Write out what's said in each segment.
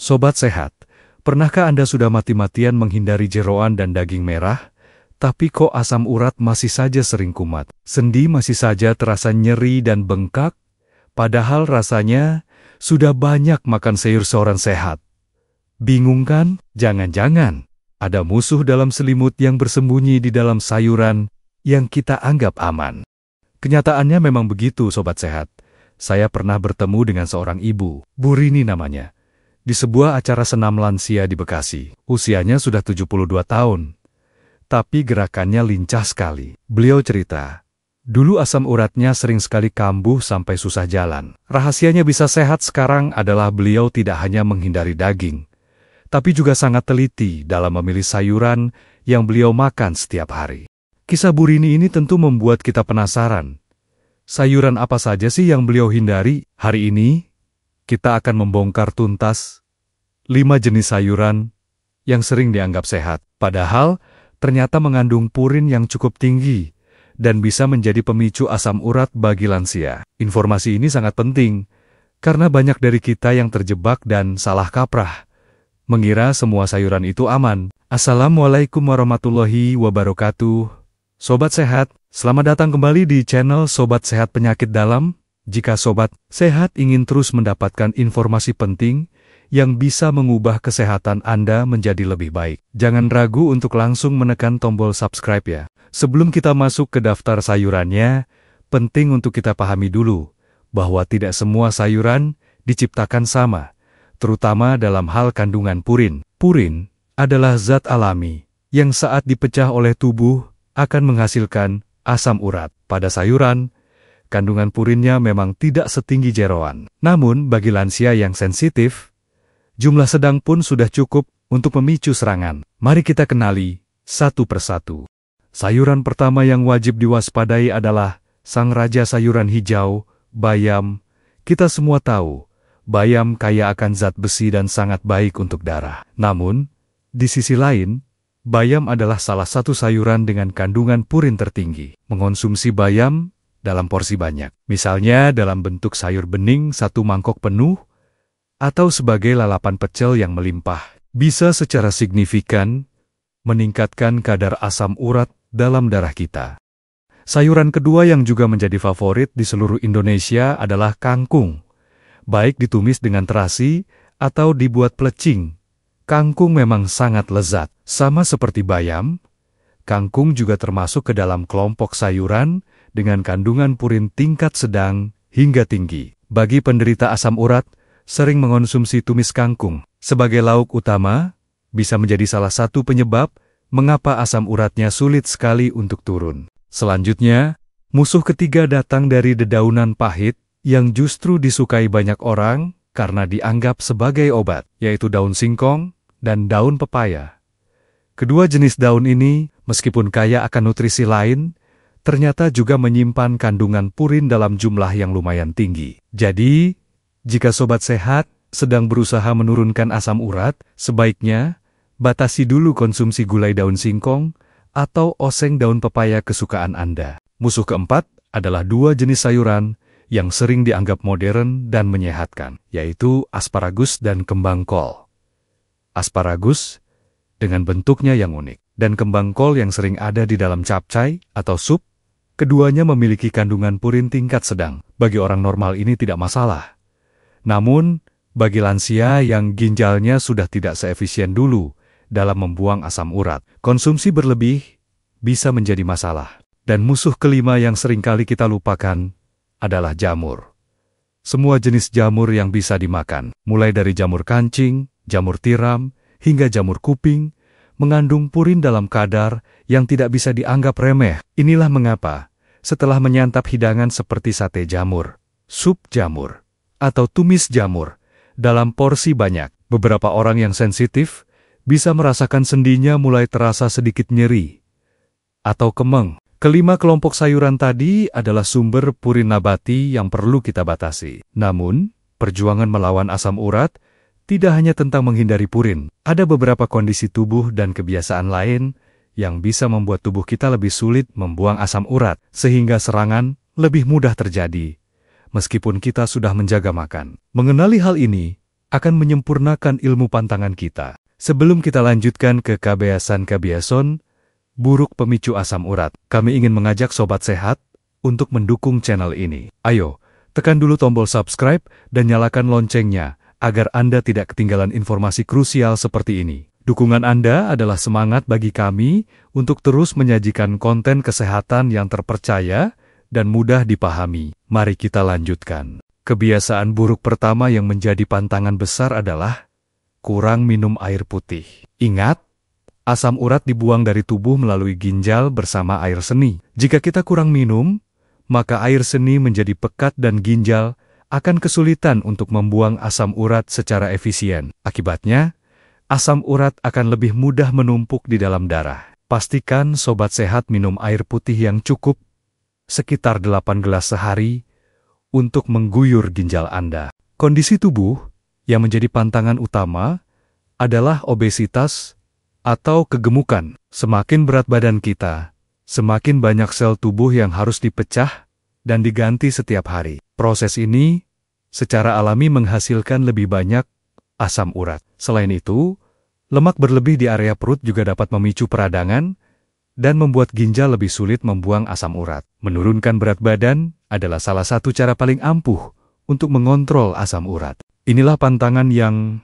Sobat sehat, pernahkah Anda sudah mati-matian menghindari jeroan dan daging merah, tapi kok asam urat masih saja sering kumat? Sendi masih saja terasa nyeri dan bengkak, padahal rasanya sudah banyak makan sayur-sayuran sehat. Bingung kan? Jangan-jangan ada musuh dalam selimut yang bersembunyi di dalam sayuran yang kita anggap aman. Kenyataannya memang begitu, sobat sehat. Saya pernah bertemu dengan seorang ibu, Bu Rini namanya, di sebuah acara senam lansia di Bekasi. Usianya sudah 72 tahun, tapi gerakannya lincah sekali. Beliau cerita, dulu asam uratnya sering sekali kambuh sampai susah jalan. Rahasianya bisa sehat sekarang adalah beliau tidak hanya menghindari daging, tapi juga sangat teliti dalam memilih sayuran yang beliau makan setiap hari. Kisah Bu Rini ini tentu membuat kita penasaran. Sayuran apa saja sih yang beliau hindari? Hari ini, kita akan membongkar tuntas 5 jenis sayuran yang sering dianggap sehat, padahal ternyata mengandung purin yang cukup tinggi dan bisa menjadi pemicu asam urat bagi lansia. Informasi ini sangat penting, karena banyak dari kita yang terjebak dan salah kaprah, mengira semua sayuran itu aman. Assalamualaikum warahmatullahi wabarakatuh. Sobat sehat, selamat datang kembali di channel Sobat Sehat Penyakit Dalam. Jika Sobat Sehat ingin terus mendapatkan informasi penting yang bisa mengubah kesehatan Anda menjadi lebih baik, jangan ragu untuk langsung menekan tombol subscribe ya. Sebelum kita masuk ke daftar sayurannya, penting untuk kita pahami dulu bahwa tidak semua sayuran diciptakan sama, terutama dalam hal kandungan purin. Purin adalah zat alami yang saat dipecah oleh tubuh akan menghasilkan asam urat. Pada sayuran, kandungan purinnya memang tidak setinggi jeroan. Namun, bagi lansia yang sensitif, jumlah sedang pun sudah cukup untuk memicu serangan. Mari kita kenali satu persatu. Sayuran pertama yang wajib diwaspadai adalah sang raja sayuran hijau, bayam. Kita semua tahu, bayam kaya akan zat besi dan sangat baik untuk darah. Namun, di sisi lain, bayam adalah salah satu sayuran dengan kandungan purin tertinggi. Mengonsumsi bayam dalam porsi banyak, misalnya dalam bentuk sayur bening 1 mangkok penuh, atau sebagai lalapan pecel yang melimpah, bisa secara signifikan meningkatkan kadar asam urat dalam darah kita. Sayuran kedua yang juga menjadi favorit di seluruh Indonesia adalah kangkung. Baik ditumis dengan terasi atau dibuat plecing, kangkung memang sangat lezat. Sama seperti bayam, kangkung juga termasuk ke dalam kelompok sayuran dengan kandungan purin tingkat sedang hingga tinggi. Bagi penderita asam urat, sering mengonsumsi tumis kangkung sebagai lauk utama bisa menjadi salah satu penyebab mengapa asam uratnya sulit sekali untuk turun. Selanjutnya, musuh ketiga datang dari dedaunan pahit yang justru disukai banyak orang karena dianggap sebagai obat, yaitu daun singkong dan daun pepaya. Kedua jenis daun ini, meskipun kaya akan nutrisi lain, ternyata juga menyimpan kandungan purin dalam jumlah yang lumayan tinggi. Jadi, jika sobat sehat sedang berusaha menurunkan asam urat, sebaiknya batasi dulu konsumsi gulai daun singkong atau oseng daun pepaya kesukaan Anda. Musuh keempat adalah 2 jenis sayuran yang sering dianggap modern dan menyehatkan, yaitu asparagus dan kembang kol. Asparagus dengan bentuknya yang unik, dan kembang kol yang sering ada di dalam capcay atau sup, keduanya memiliki kandungan purin tingkat sedang. Bagi orang normal ini tidak masalah. Namun, bagi lansia yang ginjalnya sudah tidak seefisien dulu dalam membuang asam urat, konsumsi berlebih bisa menjadi masalah. Dan musuh kelima yang seringkali kita lupakan adalah jamur. Semua jenis jamur yang bisa dimakan, mulai dari jamur kancing, jamur tiram, hingga jamur kuping, mengandung purin dalam kadar yang tidak bisa dianggap remeh. Inilah mengapa, setelah menyantap hidangan seperti sate jamur, sup jamur, atau tumis jamur, dalam porsi banyak, beberapa orang yang sensitif bisa merasakan sendinya mulai terasa sedikit nyeri atau kemeng. Kelima kelompok sayuran tadi adalah sumber purin nabati yang perlu kita batasi. Namun, perjuangan melawan asam urat tidak hanya tentang menghindari purin. Ada beberapa kondisi tubuh dan kebiasaan lain yang bisa membuat tubuh kita lebih sulit membuang asam urat, sehingga serangan lebih mudah terjadi, meskipun kita sudah menjaga makan. Mengenali hal ini akan menyempurnakan ilmu pantangan kita. Sebelum kita lanjutkan ke kebiasaan-kebiasaan buruk pemicu asam urat, kami ingin mengajak Sobat Sehat untuk mendukung channel ini. Ayo, tekan dulu tombol subscribe dan nyalakan loncengnya agar Anda tidak ketinggalan informasi krusial seperti ini. Dukungan Anda adalah semangat bagi kami untuk terus menyajikan konten kesehatan yang terpercaya dan mudah dipahami. Mari kita lanjutkan. Kebiasaan buruk pertama yang menjadi pantangan besar adalah kurang minum air putih. Ingat, asam urat dibuang dari tubuh melalui ginjal bersama air seni. Jika kita kurang minum, maka air seni menjadi pekat dan ginjal akan kesulitan untuk membuang asam urat secara efisien. Akibatnya, asam urat akan lebih mudah menumpuk di dalam darah. Pastikan Sobat Sehat minum air putih yang cukup, sekitar 8 gelas sehari, untuk mengguyur ginjal Anda. Kondisi tubuh yang menjadi pantangan utama adalah obesitas atau kegemukan. Semakin berat badan kita, semakin banyak sel tubuh yang harus dipecah dan diganti setiap hari. Proses ini secara alami menghasilkan lebih banyak asam urat. Selain itu, lemak berlebih di area perut juga dapat memicu peradangan dan membuat ginjal lebih sulit membuang asam urat. Menurunkan berat badan adalah salah satu cara paling ampuh untuk mengontrol asam urat. Inilah pantangan yang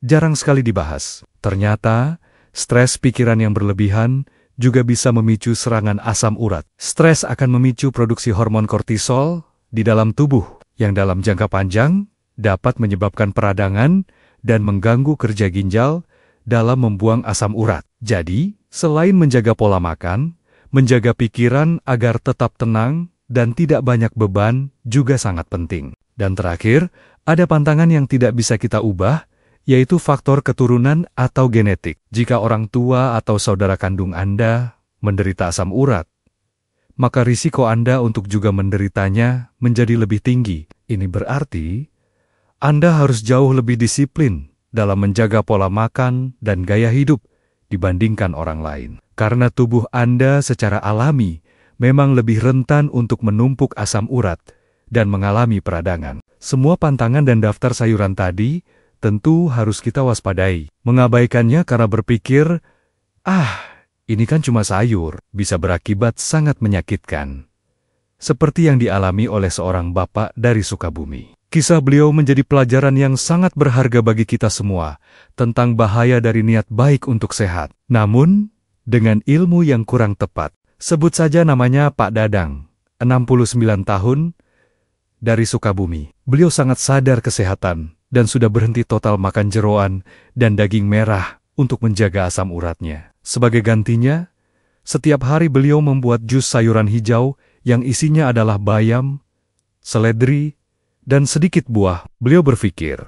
jarang sekali dibahas. Ternyata, stres pikiran yang berlebihan juga bisa memicu serangan asam urat. Stres akan memicu produksi hormon kortisol di dalam tubuh, yang dalam jangka panjang dapat menyebabkan peradangan dan mengganggu kerja ginjal dalam membuang asam urat. Jadi, selain menjaga pola makan, menjaga pikiran agar tetap tenang dan tidak banyak beban juga sangat penting. Dan terakhir, ada pantangan yang tidak bisa kita ubah, yaitu faktor keturunan atau genetik. Jika orang tua atau saudara kandung Anda menderita asam urat, maka risiko Anda untuk juga menderitanya menjadi lebih tinggi. Ini berarti Anda harus jauh lebih disiplin dalam menjaga pola makan dan gaya hidup dibandingkan orang lain. Karena tubuh Anda secara alami memang lebih rentan untuk menumpuk asam urat dan mengalami peradangan. Semua pantangan dan daftar sayuran tadi tentu harus kita waspadai. Mengabaikannya karena berpikir, ini kan cuma sayur, bisa berakibat sangat menyakitkan. Seperti yang dialami oleh seorang bapak dari Sukabumi. Kisah beliau menjadi pelajaran yang sangat berharga bagi kita semua tentang bahaya dari niat baik untuk sehat. Namun, dengan ilmu yang kurang tepat. Sebut saja namanya Pak Dadang, 69 tahun, dari Sukabumi. Beliau sangat sadar kesehatan dan sudah berhenti total makan jeroan dan daging merah untuk menjaga asam uratnya. Sebagai gantinya, setiap hari beliau membuat jus sayuran hijau yang isinya adalah bayam, seledri, dan sedikit buah. Beliau berpikir,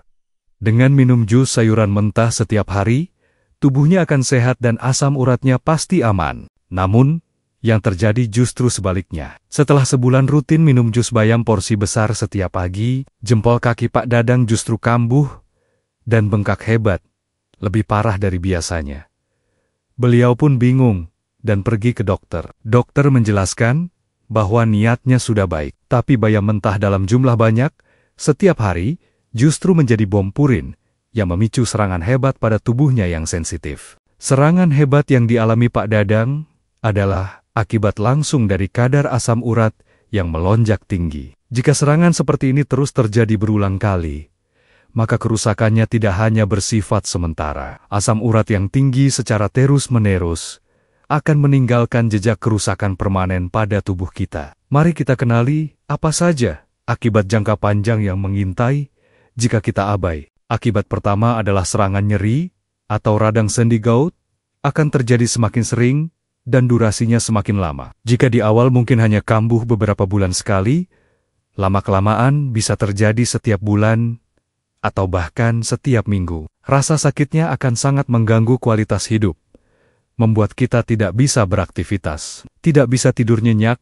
dengan minum jus sayuran mentah setiap hari, tubuhnya akan sehat dan asam uratnya pasti aman. Namun, yang terjadi justru sebaliknya. Setelah sebulan rutin minum jus bayam porsi besar setiap pagi, jempol kaki Pak Dadang justru kambuh dan bengkak hebat, lebih parah dari biasanya. Beliau pun bingung dan pergi ke dokter. Dokter menjelaskan bahwa niatnya sudah baik, tapi bayam mentah dalam jumlah banyak setiap hari justru menjadi bom purin yang memicu serangan hebat pada tubuhnya yang sensitif. Serangan hebat yang dialami Pak Dadang adalah akibat langsung dari kadar asam urat yang melonjak tinggi. Jika serangan seperti ini terus terjadi berulang kali, maka kerusakannya tidak hanya bersifat sementara. Asam urat yang tinggi secara terus-menerus akan meninggalkan jejak kerusakan permanen pada tubuh kita. Mari kita kenali apa saja akibat jangka panjang yang mengintai jika kita abai. Akibat pertama adalah serangan nyeri atau radang sendi gout akan terjadi semakin sering dan durasinya semakin lama. Jika di awal mungkin hanya kambuh beberapa bulan sekali, lama-kelamaan bisa terjadi setiap bulan atau bahkan setiap minggu. Rasa sakitnya akan sangat mengganggu kualitas hidup, membuat kita tidak bisa beraktivitas, tidak bisa tidur nyenyak,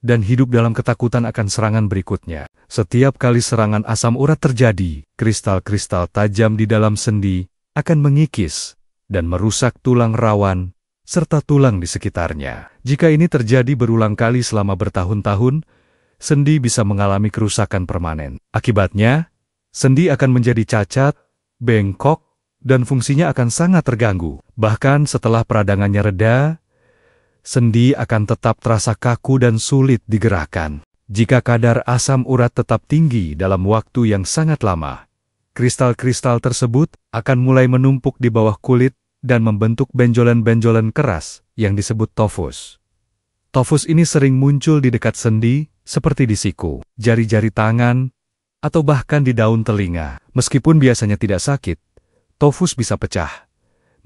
dan hidup dalam ketakutan akan serangan berikutnya. Setiap kali serangan asam urat terjadi, kristal-kristal tajam di dalam sendi akan mengikis dan merusak tulang rawan serta tulang di sekitarnya. Jika ini terjadi berulang kali selama bertahun-tahun, sendi bisa mengalami kerusakan permanen. Akibatnya, sendi akan menjadi cacat bengkok, dan fungsinya akan sangat terganggu. Bahkan setelah peradangannya reda, sendi akan tetap terasa kaku dan sulit digerakkan. Jika kadar asam urat tetap tinggi dalam waktu yang sangat lama, kristal-kristal tersebut akan mulai menumpuk di bawah kulit dan membentuk benjolan-benjolan keras yang disebut tofus. Tofus ini sering muncul di dekat sendi, seperti di siku, jari-jari tangan, atau bahkan di daun telinga. Meskipun biasanya tidak sakit, tofus bisa pecah,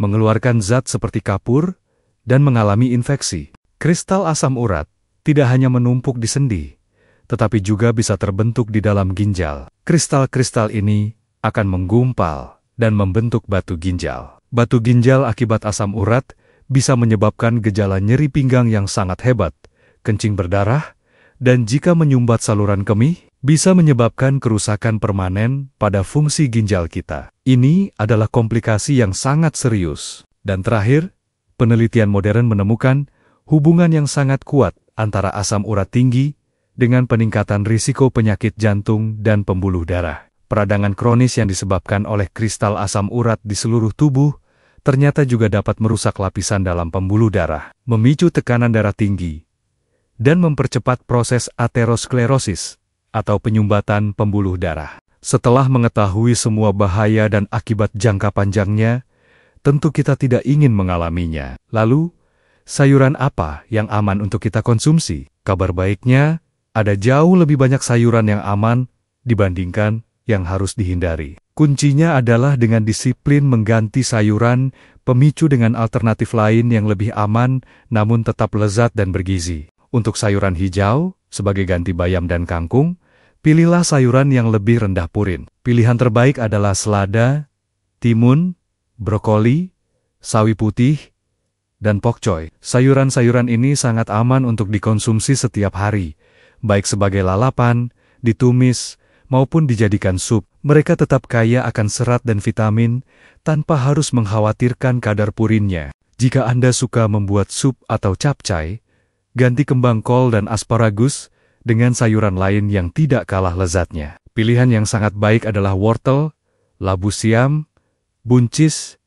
mengeluarkan zat seperti kapur, dan mengalami infeksi. Kristal asam urat tidak hanya menumpuk di sendi, tetapi juga bisa terbentuk di dalam ginjal. Kristal-kristal ini akan menggumpal dan membentuk batu ginjal. Batu ginjal akibat asam urat bisa menyebabkan gejala nyeri pinggang yang sangat hebat, kencing berdarah, dan jika menyumbat saluran kemih, bisa menyebabkan kerusakan permanen pada fungsi ginjal kita. Ini adalah komplikasi yang sangat serius. Dan terakhir, penelitian modern menemukan hubungan yang sangat kuat antara asam urat tinggi dengan peningkatan risiko penyakit jantung dan pembuluh darah. Peradangan kronis yang disebabkan oleh kristal asam urat di seluruh tubuh ternyata juga dapat merusak lapisan dalam pembuluh darah, memicu tekanan darah tinggi, dan mempercepat proses aterosklerosis atau penyumbatan pembuluh darah. Setelah mengetahui semua bahaya dan akibat jangka panjangnya, tentu kita tidak ingin mengalaminya. Lalu, sayuran apa yang aman untuk kita konsumsi? Kabar baiknya, ada jauh lebih banyak sayuran yang aman dibandingkan yang harus dihindari. Kuncinya adalah dengan disiplin mengganti sayuran pemicu dengan alternatif lain yang lebih aman namun tetap lezat dan bergizi. Untuk sayuran hijau, sebagai ganti bayam dan kangkung, pilihlah sayuran yang lebih rendah purin. Pilihan terbaik adalah selada, timun, brokoli, sawi putih, dan pokcoy. Sayuran-sayuran ini sangat aman untuk dikonsumsi setiap hari, baik sebagai lalapan, ditumis, maupun dijadikan sup. Mereka tetap kaya akan serat dan vitamin, tanpa harus mengkhawatirkan kadar purinnya. Jika Anda suka membuat sup atau capcay, ganti kembang kol dan asparagus dengan sayuran lain yang tidak kalah lezatnya. Pilihan yang sangat baik adalah wortel, labu siam, buncis,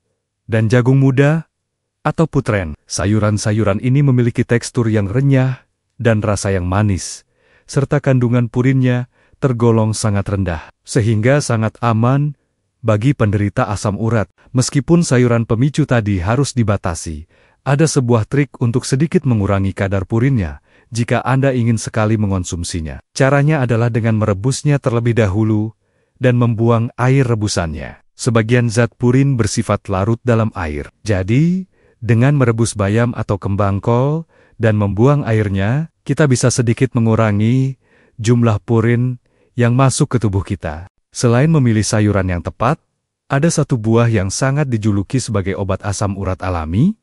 dan jagung muda, atau putren. Sayuran-sayuran ini memiliki tekstur yang renyah dan rasa yang manis, serta kandungan purinnya tergolong sangat rendah, sehingga sangat aman bagi penderita asam urat. Meskipun sayuran pemicu tadi harus dibatasi, ada sebuah trik untuk sedikit mengurangi kadar purinnya jika Anda ingin sekali mengonsumsinya. Caranya adalah dengan merebusnya terlebih dahulu dan membuang air rebusannya. Sebagian zat purin bersifat larut dalam air. Jadi, dengan merebus bayam atau kembang kol dan membuang airnya, kita bisa sedikit mengurangi jumlah purin yang masuk ke tubuh kita. Selain memilih sayuran yang tepat, ada satu buah yang sangat dijuluki sebagai obat asam urat alami,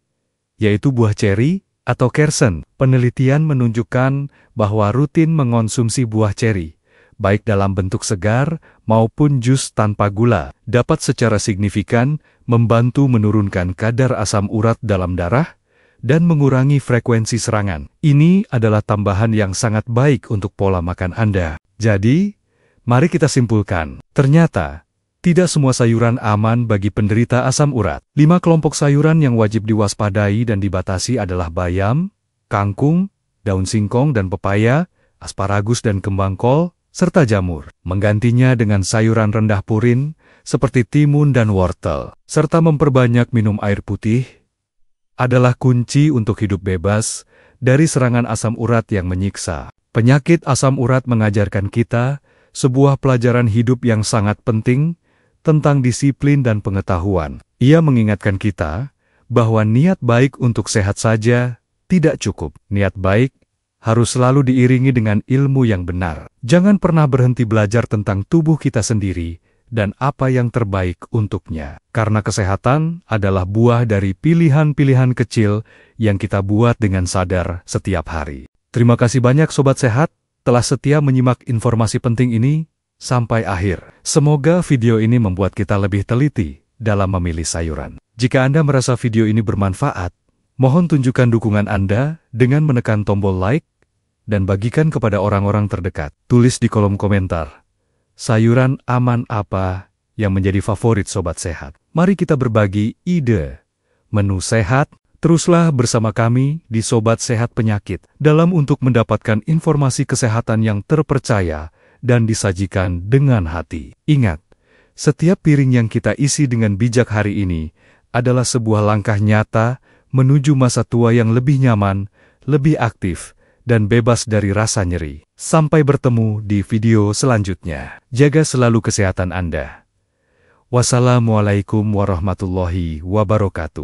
yaitu buah ceri atau kersen. Penelitian menunjukkan bahwa rutin mengonsumsi buah ceri, baik dalam bentuk segar maupun jus tanpa gula, dapat secara signifikan membantu menurunkan kadar asam urat dalam darah dan mengurangi frekuensi serangan. Ini adalah tambahan yang sangat baik untuk pola makan Anda. Jadi, mari kita simpulkan, ternyata tidak semua sayuran aman bagi penderita asam urat. 5 kelompok sayuran yang wajib diwaspadai dan dibatasi adalah bayam, kangkung, daun singkong dan pepaya, asparagus dan kembang kol, serta jamur. Menggantinya dengan sayuran rendah purin seperti timun dan wortel, serta memperbanyak minum air putih, adalah kunci untuk hidup bebas dari serangan asam urat yang menyiksa. Penyakit asam urat mengajarkan kita sebuah pelajaran hidup yang sangat penting tentang disiplin dan pengetahuan. Ia mengingatkan kita bahwa niat baik untuk sehat saja tidak cukup. Niat baik harus selalu diiringi dengan ilmu yang benar. Jangan pernah berhenti belajar tentang tubuh kita sendiri dan apa yang terbaik untuknya. Karena kesehatan adalah buah dari pilihan-pilihan kecil yang kita buat dengan sadar setiap hari. Terima kasih banyak Sobat Sehat telah setia menyimak informasi penting ini sampai akhir. Semoga video ini membuat kita lebih teliti dalam memilih sayuran. Jika Anda merasa video ini bermanfaat, mohon tunjukkan dukungan Anda dengan menekan tombol like dan bagikan kepada orang-orang terdekat. Tulis di kolom komentar, sayuran aman apa yang menjadi favorit Sobat Sehat. Mari kita berbagi ide menu sehat. Teruslah bersama kami di Sobat Sehat Penyakit dalam untuk mendapatkan informasi kesehatan yang terpercaya dan disajikan dengan hati. Ingat, setiap piring yang kita isi dengan bijak hari ini adalah sebuah langkah nyata menuju masa tua yang lebih nyaman, lebih aktif, dan bebas dari rasa nyeri. Sampai bertemu di video selanjutnya. Jaga selalu kesehatan Anda. Wassalamualaikum warahmatullahi wabarakatuh.